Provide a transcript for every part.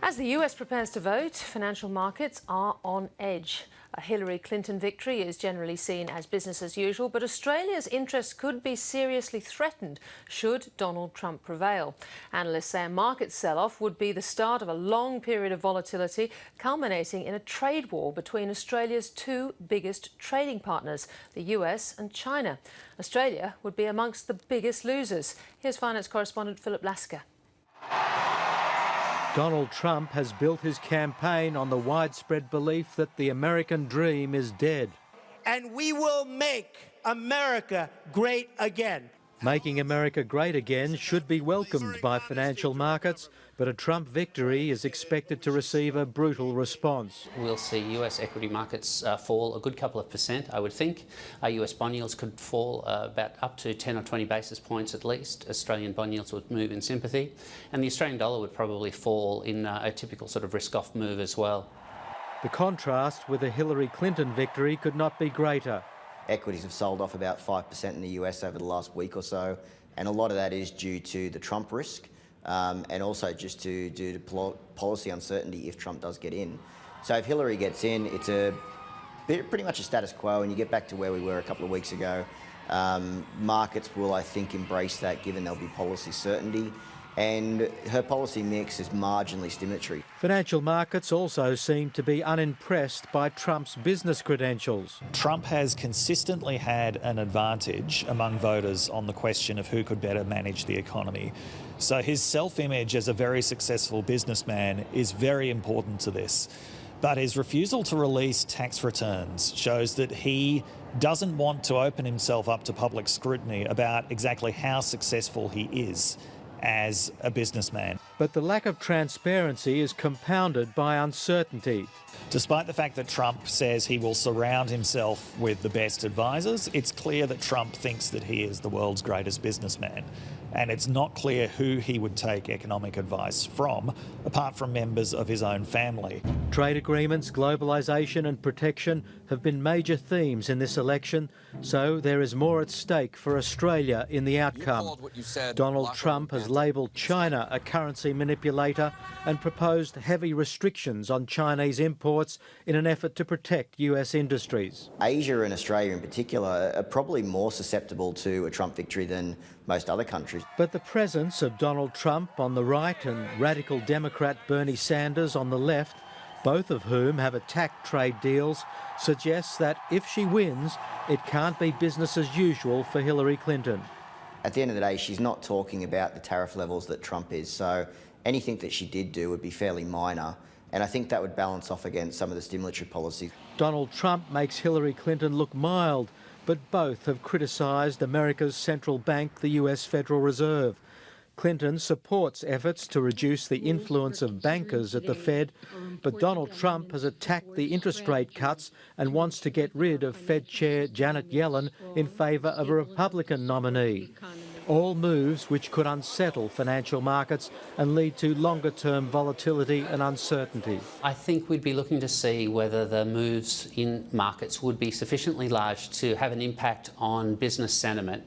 As the US prepares to vote, financial markets are on edge. A Hillary Clinton victory is generally seen as business as usual, but Australia's interests could be seriously threatened should Donald Trump prevail. Analysts say a market sell-off would be the start of a long period of volatility, culminating in a trade war between Australia's two biggest trading partners, the US and China. Australia would be amongst the biggest losers. Here's finance correspondent Philip Lasker. Donald Trump has built his campaign on the widespread belief that the American dream is dead. And we will make America great again. Making America great again should be welcomed by financial markets, but a Trump victory is expected to receive a brutal response. We'll see US equity markets fall a good couple of percent, I would think. US bond yields could fall about up to 10 or 20 basis points at least. Australian bond yields would move in sympathy. And the Australian dollar would probably fall in a typical sort of risk-off move as well. The contrast with a Hillary Clinton victory could not be greater. Equities have sold off about 5% in the US over the last week or so, and a lot of that is due to the Trump risk and also just due to policy uncertainty if Trump does get in. So if Hillary gets in, it's pretty much a status quo, and you get back to where we were a couple of weeks ago. Markets will, I think, embrace that given there'll be policy certainty. And her policy mix is marginally stimulatory. Financial markets also seem to be unimpressed by Trump's business credentials. Trump has consistently had an advantage among voters on the question of who could better manage the economy. So his self-image as a very successful businessman is very important to this. But his refusal to release tax returns shows that he doesn't want to open himself up to public scrutiny about exactly how successful he is as a businessman. But the lack of transparency is compounded by uncertainty. Despite the fact that Trump says he will surround himself with the best advisors, it's clear that Trump thinks that he is the world's greatest businessman. And it's not clear who he would take economic advice from, apart from members of his own family. Trade agreements, globalisation and protection have been major themes in this election, so there is more at stake for Australia in the outcome. Donald Trump has labelled China a currency manipulator and proposed heavy restrictions on Chinese imports in an effort to protect US industries. Asia and Australia in particular are probably more susceptible to a Trump victory than most other countries. But the presence of Donald Trump on the right and radical Democrat Bernie Sanders on the left, both of whom have attacked trade deals, suggests that if she wins, it can't be business as usual for Hillary Clinton. At the end of the day, she's not talking about the tariff levels that Trump is, so anything that she did do would be fairly minor, and I think that would balance off against some of the stimulatory policies. Donald Trump makes Hillary Clinton look mild, but both have criticised America's central bank, the US Federal Reserve. Clinton supports efforts to reduce the influence of bankers at the Fed, but Donald Trump has attacked the interest rate cuts and wants to get rid of Fed Chair Janet Yellen in favour of a Republican nominee. All moves which could unsettle financial markets and lead to longer-term volatility and uncertainty. I think we'd be looking to see whether the moves in markets would be sufficiently large to have an impact on business sentiment.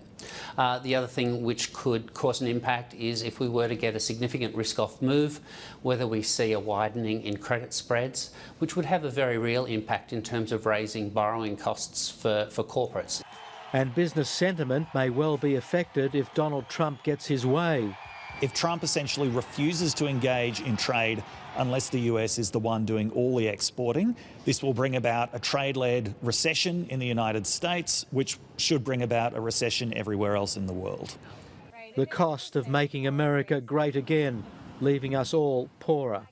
The other thing which could cause an impact is if we were to get a significant risk-off move, whether we see a widening in credit spreads, which would have a very real impact in terms of raising borrowing costs for corporates. And business sentiment may well be affected if Donald Trump gets his way. If Trump essentially refuses to engage in trade unless the US is the one doing all the exporting, this will bring about a trade-led recession in the United States, which should bring about a recession everywhere else in the world. The cost of making America great again, leaving us all poorer.